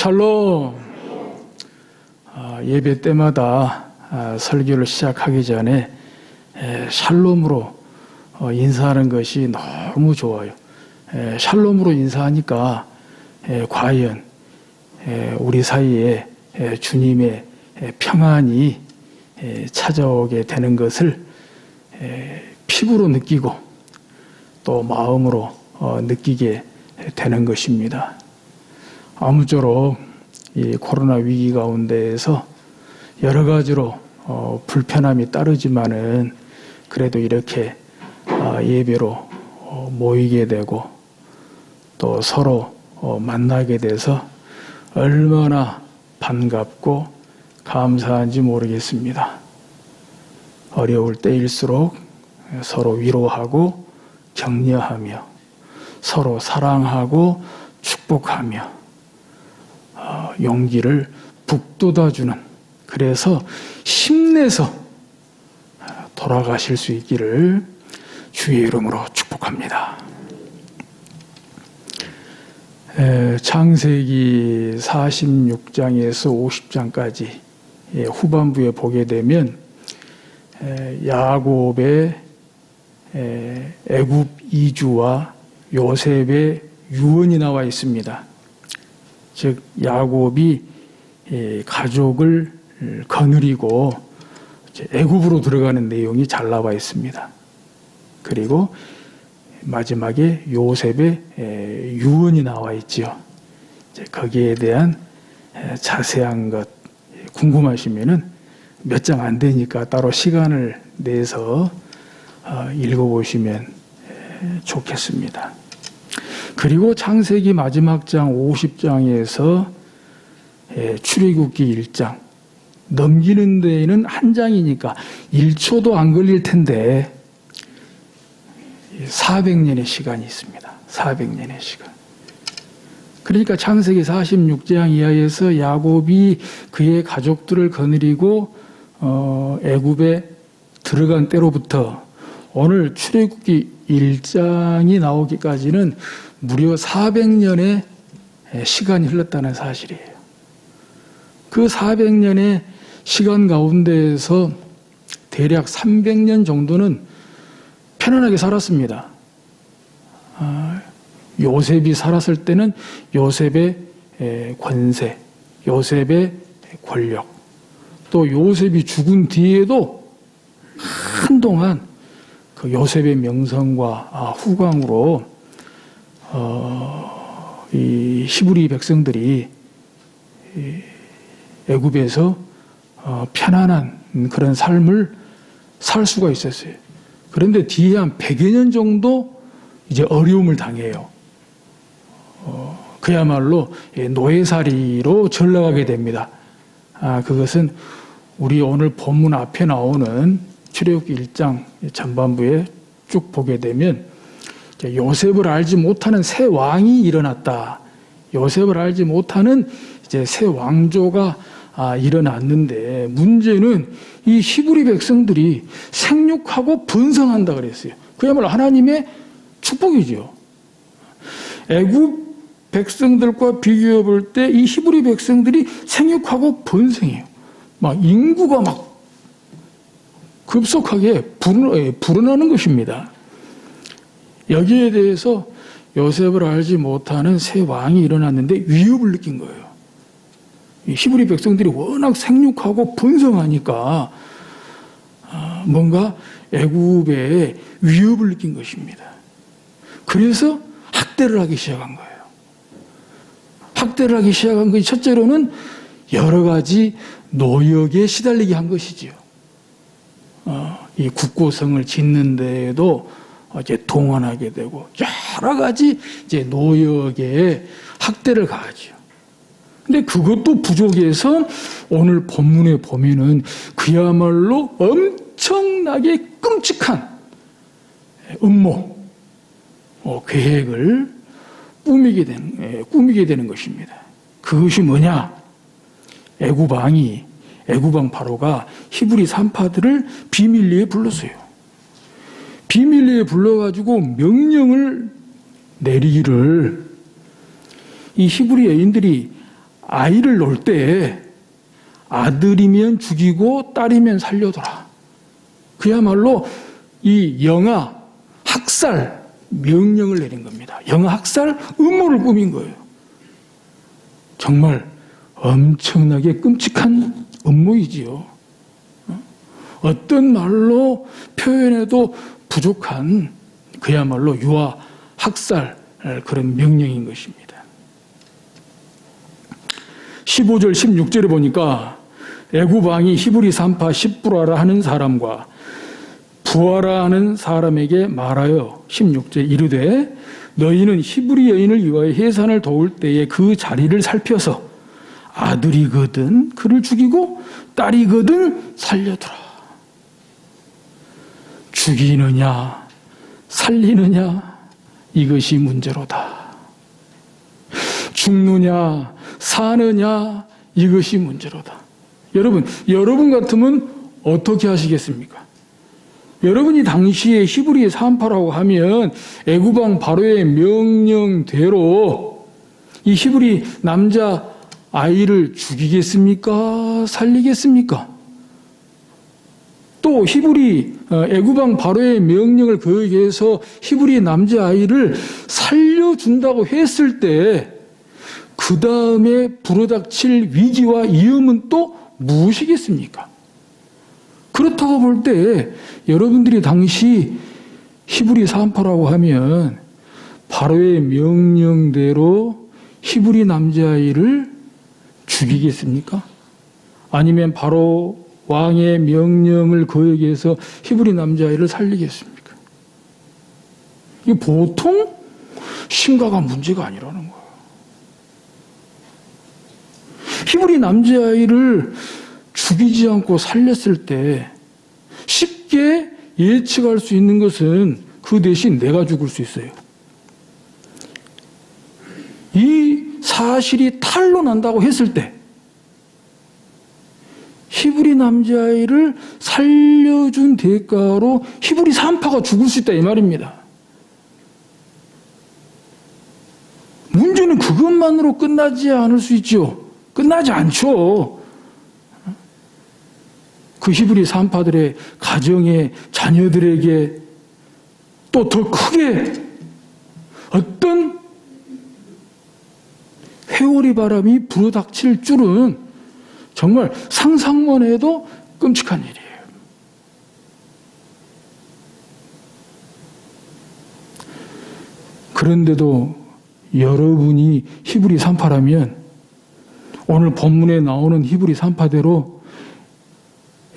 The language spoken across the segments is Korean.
샬롬. 예배 때마다 설교를 시작하기 전에 샬롬으로 인사하는 것이 너무 좋아요. 샬롬으로 인사하니까 과연 우리 사이에 주님의 평안이 찾아오게 되는 것을 피부로 느끼고 또 마음으로 느끼게 되는 것입니다. 아무쪼록 이 코로나 위기 가운데에서 여러 가지로 불편함이 따르지만은 그래도 이렇게 예배로 모이게 되고 또 서로 만나게 돼서 얼마나 반갑고 감사한지 모르겠습니다. 어려울 때일수록 서로 위로하고 격려하며 서로 사랑하고 축복하며 용기를 북돋아주는, 그래서 힘내서 돌아가실 수 있기를 주의 이름으로 축복합니다. 창세기 46장에서 50장까지 후반부에 보게 되면 야곱의 애굽 이주와 요셉의 유언이 나와 있습니다. 즉 야곱이 가족을 거느리고 애굽으로 들어가는 내용이 잘 나와 있습니다. 그리고 마지막에 요셉의 유언이 나와 있지요. 거기에 대한 자세한 것 궁금하시면은 몇 장 안 되니까 따로 시간을 내서 읽어보시면 좋겠습니다. 그리고 창세기 마지막 장 50장에서 출애굽기 1장 넘기는 데에는 한 장이니까 1초도 안 걸릴 텐데 400년의 시간이 있습니다. 400년의 시간. 그러니까 창세기 46장 이하에서 야곱이 그의 가족들을 거느리고 애굽에 들어간 때로부터 오늘 출애굽기 1장이 나오기까지는 무려 400년의 시간이 흘렀다는 사실이에요. 그 400년의 시간 가운데에서 대략 300년 정도는 편안하게 살았습니다. 요셉이 살았을 때는 요셉의 권세, 요셉의 권력, 또 요셉이 죽은 뒤에도 한동안 그 요셉의 명성과 후광으로 이 히브리 백성들이 애굽에서 편안한 그런 삶을 살 수가 있었어요. 그런데 뒤에 한 100여 년 정도 이제 어려움을 당해요. 그야말로 노예살이로 전락하게 됩니다. 그것은 우리 오늘 본문 앞에 나오는 출애굽기 1장 전반부에 쭉 보게 되면 요셉을 알지 못하는 새 왕이 일어났다. 요셉을 알지 못하는 이제 새 왕조가 일어났는데 문제는 이 히브리 백성들이 생육하고 번성한다 그랬어요. 그야말로 하나님의 축복이죠. 애굽 백성들과 비교해 볼 때 이 히브리 백성들이 생육하고 번성해요. 막 인구가 막 급속하게 불어나는 것입니다. 여기에 대해서 요셉을 알지 못하는 새 왕이 일어났는데 위협을 느낀 거예요. 히브리 백성들이 워낙 생육하고 번성하니까 뭔가 애굽에 위협을 느낀 것입니다. 그래서 학대를 하기 시작한 거예요. 학대를 하기 시작한 것이 첫째로는 여러 가지 노역에 시달리게 한 것이지요. 이 국고성을 짓는 데에도 이제 동원하게 되고 여러 가지 이제 노역에 학대를 가하죠. 근데 그것도 부족해서 오늘 본문에 보면은 그야말로 엄청나게 끔찍한 음모, 계획을 꾸미게 되는 것입니다. 그것이 뭐냐? 애굽 왕 바로가 히브리 산파들을 비밀리에 불렀어요. 비밀리에 불러가지고 명령을 내리기를 이 히브리 여인들이 아이를 놓을 때 아들이면 죽이고 딸이면 살려둬라. 그야말로 이 영아 학살 명령을 내린 겁니다. 영아 학살 음모를 꾸민 거예요. 정말 엄청나게 끔찍한 음모이지요. 어떤 말로 표현해도 부족한 그야말로 유아 학살 그런 명령인 것입니다. 15절 16절에 보니까 애굽 왕이 히브리 산파 십부라라 하는 사람과 부하라 하는 사람에게 말하여 16절 이르되 너희는 히브리 여인을 위하여 해산을 도울 때에 그 자리를 살펴서 아들이거든 그를 죽이고 딸이거든 살려두라. 죽이느냐 살리느냐 이것이 문제로다. 죽느냐 사느냐 이것이 문제로다. 여러분 같으면 어떻게 하시겠습니까? 여러분이 당시에 히브리 산파라고 하면 애굽 왕 바로의 명령대로 이 히브리 남자 아이를 죽이겠습니까? 살리겠습니까? 또 히브리 애굽 왕 바로의 명령을 거역해서 히브리 남자 아이를 살려준다고 했을 때 그 다음에 불어닥칠 위기와 위험은 또 무엇이겠습니까? 그렇다고 볼 때 여러분들이 당시 히브리 산파라고 하면 바로의 명령대로 히브리 남자아이를 죽이겠습니까? 아니면 바로 왕의 명령을 거역해서 히브리 남자아이를 살리겠습니까? 이게 보통 심각한 문제가 아니라는 거예요. 히브리 남자아이를 죽이지 않고 살렸을 때 쉽게 예측할 수 있는 것은 그 대신 내가 죽을 수 있어요. 이 사실이 탄로난다고 했을 때 히브리 남자아이를 살려준 대가로 히브리 산파가 죽을 수 있다 이 말입니다. 문제는 그것만으로 끝나지 않을 수 있죠. 끝나지 않죠. 그 히브리 산파들의 가정의 자녀들에게 또 더 크게 어떤 회오리 바람이 불어닥칠 줄은 정말 상상만 해도 끔찍한 일이에요. 그런데도 여러분이 히브리 산파라면 오늘 본문에 나오는 히브리 산파대로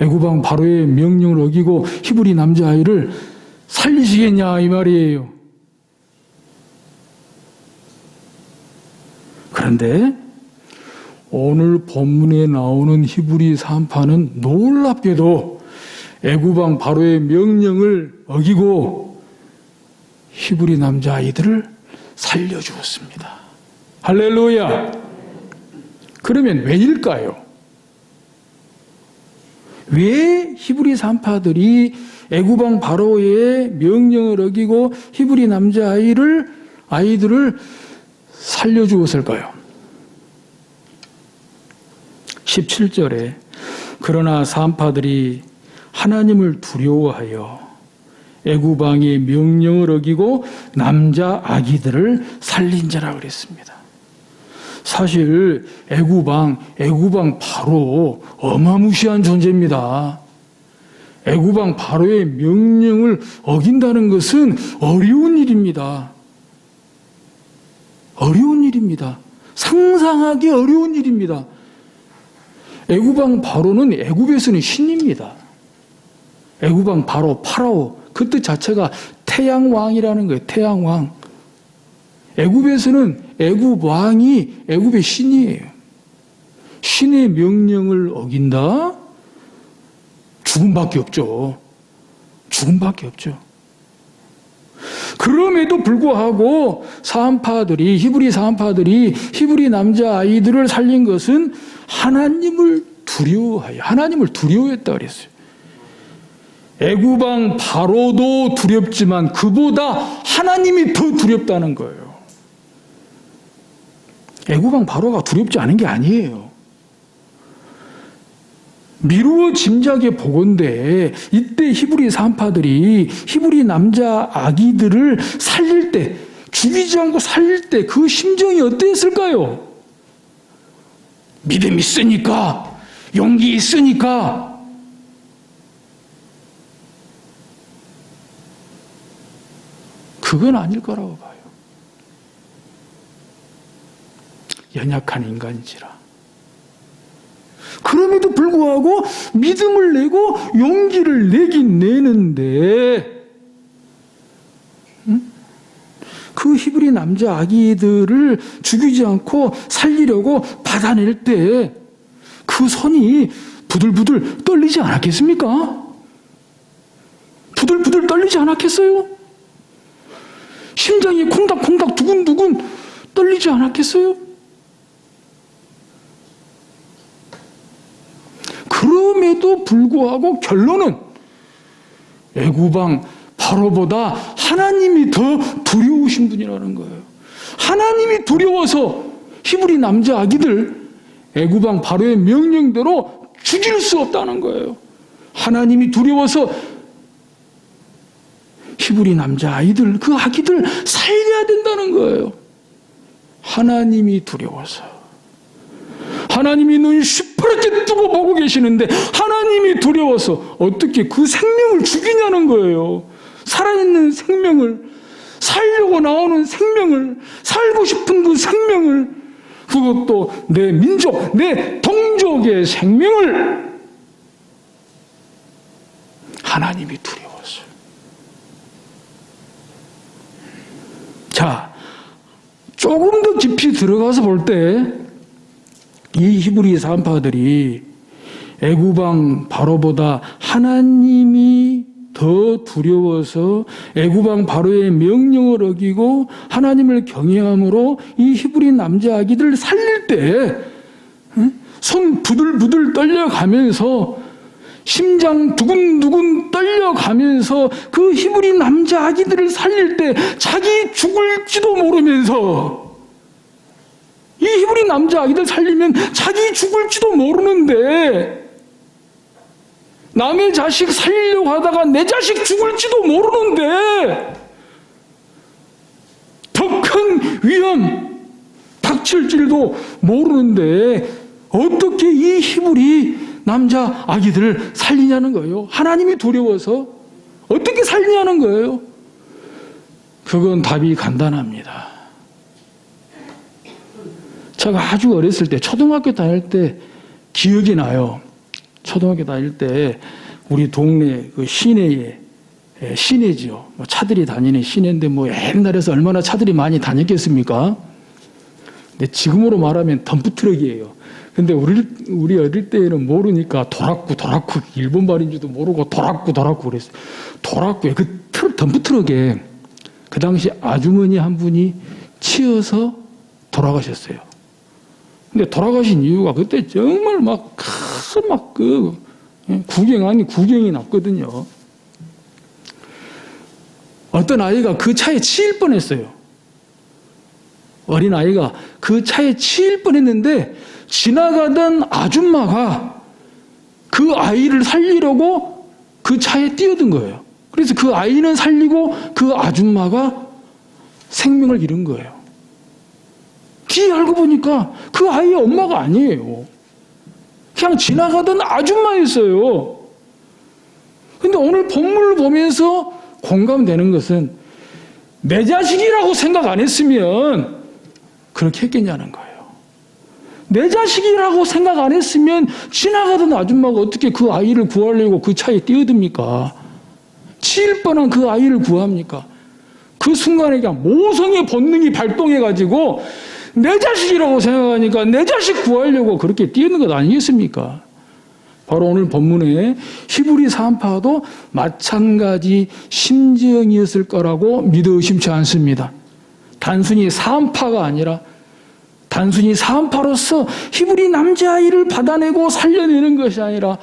애굽 왕 바로의 명령을 어기고 히브리 남자아이를 살리시겠냐 이 말이에요. 그런데 오늘 본문에 나오는 히브리 산파는 놀랍게도 애굽 왕 바로의 명령을 어기고 히브리 남자아이들을 살려주었습니다. 할렐루야. 그러면 왜일까요? 왜 히브리 산파들이 애굽 왕 바로의 명령을 어기고 히브리 남자아이들을 살려주었을까요? 17절에 그러나 산파들이 하나님을 두려워하여 애굽 왕의 명령을 어기고 남자 아기들을 살린 자라 그랬습니다. 사실 애굽 왕 바로 어마무시한 존재입니다. 애굽 왕 바로의 명령을 어긴다는 것은 어려운 일입니다. 어려운 일입니다. 상상하기 어려운 일입니다. 애굽 왕 바로는 애굽에서는 신입니다. 애굽 왕 바로 파라오 그 뜻 자체가 태양왕이라는 거예요. 태양왕. 애굽에서는 애굽 왕이 애굽의 신이에요. 신의 명령을 어긴다? 죽음밖에 없죠. 죽음밖에 없죠. 그럼에도 불구하고 히브리 산파들이 히브리 남자아이들을 살린 것은 하나님을 두려워했다 그랬어요. 애굽 왕 바로도 두렵지만 그보다 하나님이 더 두렵다는 거예요. 애굽왕 바로가 두렵지 않은 게 아니에요. 미루어 짐작해 보건대 이때 히브리 산파들이 히브리 남자 아기들을 살릴 때, 죽이지 않고 살릴 때 그 심정이 어땠을까요? 믿음 있으니까, 용기 있으니까. 그건 아닐 거라고 봐요. 연약한 인간이지라. 그럼에도 불구하고 믿음을 내고 용기를 내긴 내는데, 그 히브리 남자 아기들을 죽이지 않고 살리려고 받아낼 때 그 손이 부들부들 떨리지 않았겠습니까? 부들부들 떨리지 않았겠어요? 심장이 콩닥콩닥 두근두근 떨리지 않았겠어요? 그럼에도 불구하고 결론은 애굽왕 바로보다 하나님이 더 두려우신 분이라는 거예요. 하나님이 두려워서 히브리 남자 아기들 애굽왕 바로의 명령대로 죽일 수 없다는 거예요. 하나님이 두려워서 히브리 남자 아이들, 그 아기들 살려야 된다는 거예요. 하나님이 두려워서. 하나님이 눈이 시퍼렇게 뜨고 보고 계시는데 하나님이 두려워서 어떻게 그 생명을 죽이냐는 거예요. 살아있는 생명을, 살려고 나오는 생명을, 살고 싶은 그 생명을, 그것도 내 민족, 내 동족의 생명을 하나님이 두려웠어요. 자, 조금 더 깊이 들어가서 볼 때 이 히브리 산파들이 애굽왕 바로보다 하나님이 더 두려워서 애굽왕 바로의 명령을 어기고 하나님을 경외함으로 이 히브리 남자 아기들을 살릴 때 손 부들부들 떨려가면서 심장 두근두근 떨려가면서 그 히브리 남자 아기들을 살릴 때 자기 죽을지도 모르면서, 이 히브리 남자 아기들 살리면 자기 죽을지도 모르는데, 남의 자식 살리려고 하다가 내 자식 죽을지도 모르는데 더 큰 위험 닥칠 줄도 모르는데 어떻게 이 히브리 남자 아기들을 살리냐는 거예요. 하나님이 두려워서 어떻게 살리냐는 거예요. 그건 답이 간단합니다. 제가 아주 어렸을 때, 초등학교 다닐 때 기억이 나요. 초등학교 다닐 때 우리 동네 그 시내에, 시내지요. 차들이 다니는 시내인데 뭐 옛날에서 얼마나 차들이 많이 다녔겠습니까? 근데 지금으로 말하면 덤프트럭이에요. 근데 우리 어릴 때에는 모르니까 도락구 일본 말인지도 모르고 도락구 그랬어요. 도락구에 그 덤프트럭에 그 당시 아주머니 한 분이 치여서 돌아가셨어요. 근데 돌아가신 이유가 그때 정말 막 구경 아닌 구경이 났거든요. 어떤 아이가 그 차에 치일 뻔했어요. 어린 아이가 그 차에 치일 뻔했는데 지나가던 아줌마가 그 아이를 살리려고 그 차에 뛰어든 거예요. 그래서 그 아이는 살리고 그 아줌마가 생명을 잃은 거예요. 뒤에 알고 보니까 그 아이의 엄마가 아니에요. 그냥 지나가던 아줌마였어요. 근데 오늘 본문을 보면서 공감되는 것은 내 자식이라고 생각 안 했으면 그렇게 했겠냐는 거예요. 내 자식이라고 생각 안 했으면 지나가던 아줌마가 어떻게 그 아이를 구하려고 그 차에 뛰어듭니까? 치일 뻔한 그 아이를 구합니까? 그 순간에 그냥 모성의 본능이 발동해가지고 내 자식이라고 생각하니까 내 자식 구하려고 그렇게 뛰는 것 아니겠습니까? 바로 오늘 본문에 히브리 산파도 마찬가지 심정이었을 거라고 믿어 의심치 않습니다. 단순히 산파가 아니라 단순히 산파로서 히브리 남자아이를 받아내고 살려내는 것이 아니라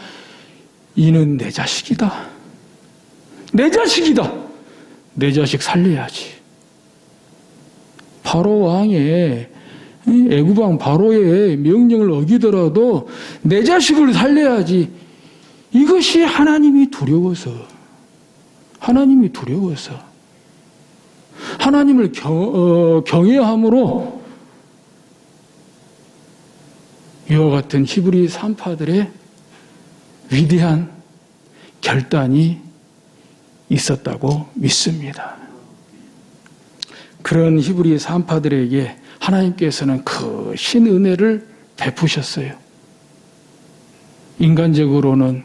이는 내 자식이다. 내 자식이다. 내 자식 살려야지. 바로 왕의 애굽왕 바로의 명령을 어기더라도 내 자식을 살려야지. 이것이 하나님이 두려워서, 하나님을 경외함으로 이와 같은 히브리 산파들의 위대한 결단이 있었다고 믿습니다. 그런 히브리 산파들에게 하나님께서는 그 신은혜를 베푸셨어요. 인간적으로는,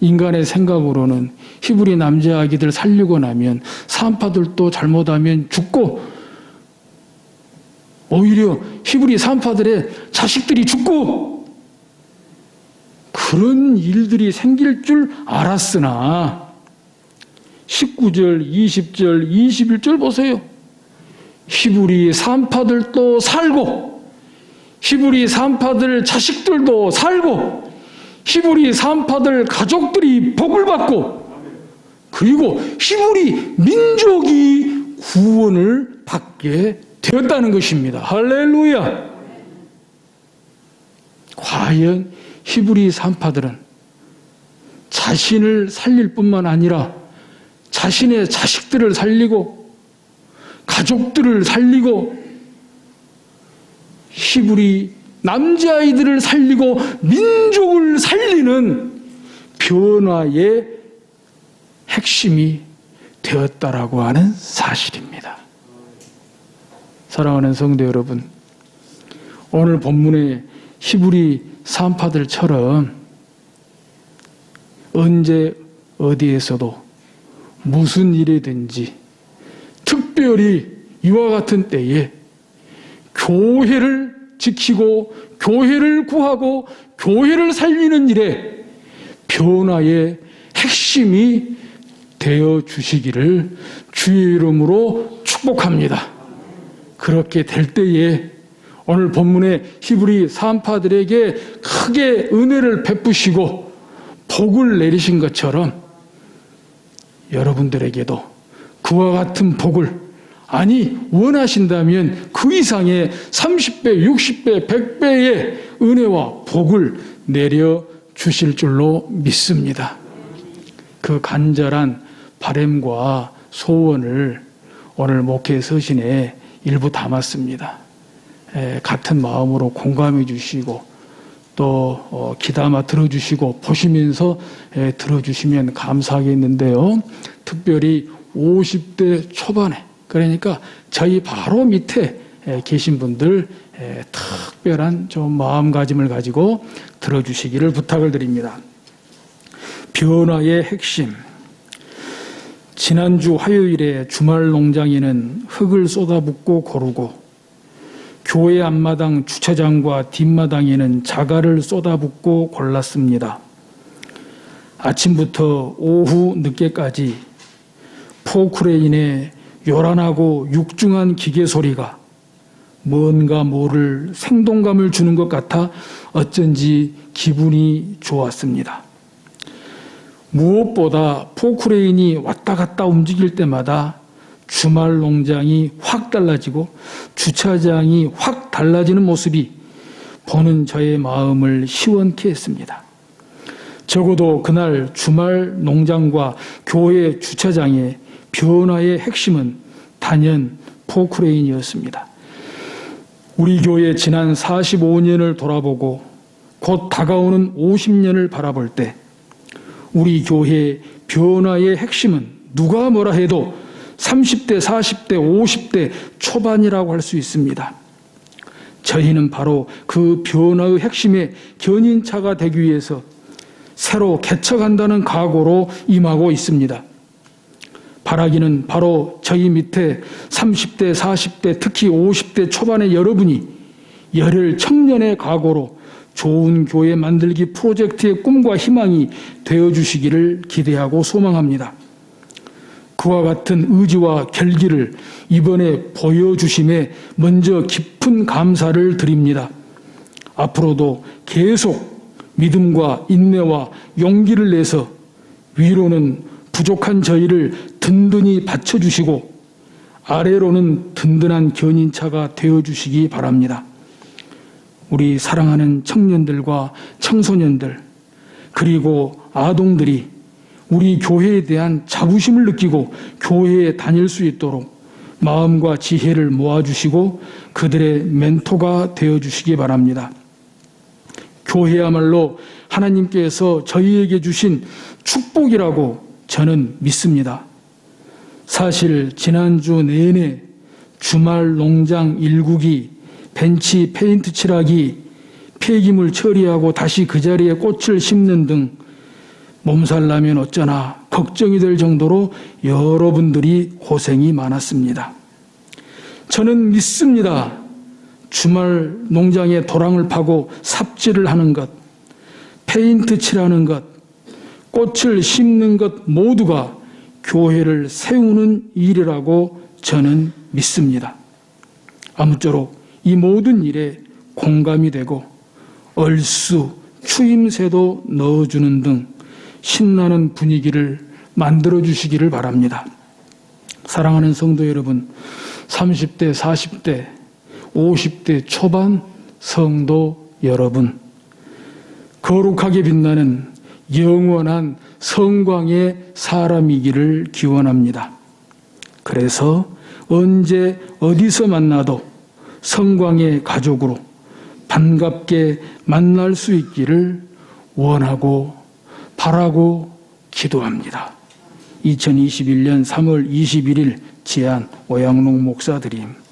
인간의 생각으로는 히브리 남자 아기들 살리고 나면 산파들도 잘못하면 죽고, 오히려 히브리 산파들의 자식들이 죽고, 그런 일들이 생길 줄 알았으나 19절, 20절, 21절 보세요. 히브리 산파들도 살고, 히브리 산파들 자식들도 살고, 히브리 산파들 가족들이 복을 받고, 그리고 히브리 민족이 구원을 받게 되었다는 것입니다. 할렐루야! 과연 히브리 산파들은 자신을 살릴 뿐만 아니라 자신의 자식들을 살리고 가족들을 살리고 히브리 남자아이들을 살리고 민족을 살리는 변화의 핵심이 되었다라고 하는 사실입니다. 사랑하는 성도 여러분, 오늘 본문의 히브리 산파들처럼 언제 어디에서도 무슨 일이든지 특별히 이와 같은 때에 교회를 지키고 교회를 구하고 교회를 살리는 일에 변화의 핵심이 되어 주시기를 주의 이름으로 축복합니다. 그렇게 될 때에 오늘 본문의 히브리 산파들에게 크게 은혜를 베푸시고 복을 내리신 것처럼 여러분들에게도 그와 같은 복을, 아니 원하신다면 그 이상의 30배, 60배, 100배의 은혜와 복을 내려 주실 줄로 믿습니다. 그 간절한 바람과 소원을 오늘 목회 서신에 일부 담았습니다. 같은 마음으로 공감해 주시고 또 귀담아 들어주시고 보시면서 들어주시면 감사하겠는데요. 특별히 50대 초반에, 그러니까 저희 바로 밑에 계신 분들 특별한 좀 마음가짐을 가지고 들어주시기를 부탁을 드립니다. 변화의 핵심. 지난주 화요일에 주말 농장에는 흙을 쏟아붓고 고르고, 교회 앞마당 주차장과 뒷마당에는 자갈을 쏟아붓고 골랐습니다. 아침부터 오후 늦게까지 포크레인의 요란하고 육중한 기계 소리가 뭔가 모를 생동감을 주는 것 같아 어쩐지 기분이 좋았습니다. 무엇보다 포크레인이 왔다 갔다 움직일 때마다 주말 농장이 확 달라지고 주차장이 확 달라지는 모습이 보는 저의 마음을 시원케 했습니다. 적어도 그날 주말 농장과 교회 주차장의 변화의 핵심은 단연 포크레인이었습니다. 우리 교회 지난 45년을 돌아보고 곧 다가오는 50년을 바라볼 때 우리 교회의 변화의 핵심은 누가 뭐라 해도 30대, 40대, 50대 초반이라고 할 수 있습니다. 저희는 바로 그 변화의 핵심의 견인차가 되기 위해서 새로 개척한다는 각오로 임하고 있습니다. 바라기는 바로 저희 밑에 30대, 40대, 특히 50대 초반의 여러분이 열혈 청년의 각오로 좋은 교회 만들기 프로젝트의 꿈과 희망이 되어주시기를 기대하고 소망합니다. 그와 같은 의지와 결기를 이번에 보여주심에 먼저 깊은 감사를 드립니다. 앞으로도 계속 믿음과 인내와 용기를 내서 위로는 부족한 저희를 든든히 받쳐주시고 아래로는 든든한 견인차가 되어주시기 바랍니다. 우리 사랑하는 청년들과 청소년들 그리고 아동들이 우리 교회에 대한 자부심을 느끼고 교회에 다닐 수 있도록 마음과 지혜를 모아주시고 그들의 멘토가 되어주시기 바랍니다. 교회야말로 하나님께서 저희에게 주신 축복이라고 저는 믿습니다. 사실 지난주 내내 주말 농장 일구기, 벤치 페인트 칠하기, 폐기물 처리하고 다시 그 자리에 꽃을 심는 등 몸살 나면 어쩌나 걱정이 될 정도로 여러분들이 고생이 많았습니다. 저는 믿습니다. 주말 농장에 도랑을 파고 삽질을 하는 것, 페인트 칠하는 것, 꽃을 심는 것 모두가 교회를 세우는 일이라고 저는 믿습니다. 아무쪼록 이 모든 일에 공감이 되고 얼쑤 추임새도 넣어주는 등 신나는 분위기를 만들어주시기를 바랍니다. 사랑하는 성도 여러분, 30대, 40대, 50대 초반 성도 여러분, 거룩하게 빛나는 영원한 성광의 사람이기를 기원합니다. 그래서 언제 어디서 만나도 성광의 가족으로 반갑게 만날 수 있기를 원하고 바라고 기도합니다. 2021년 3월 21일 제안 오양록 목사 드림.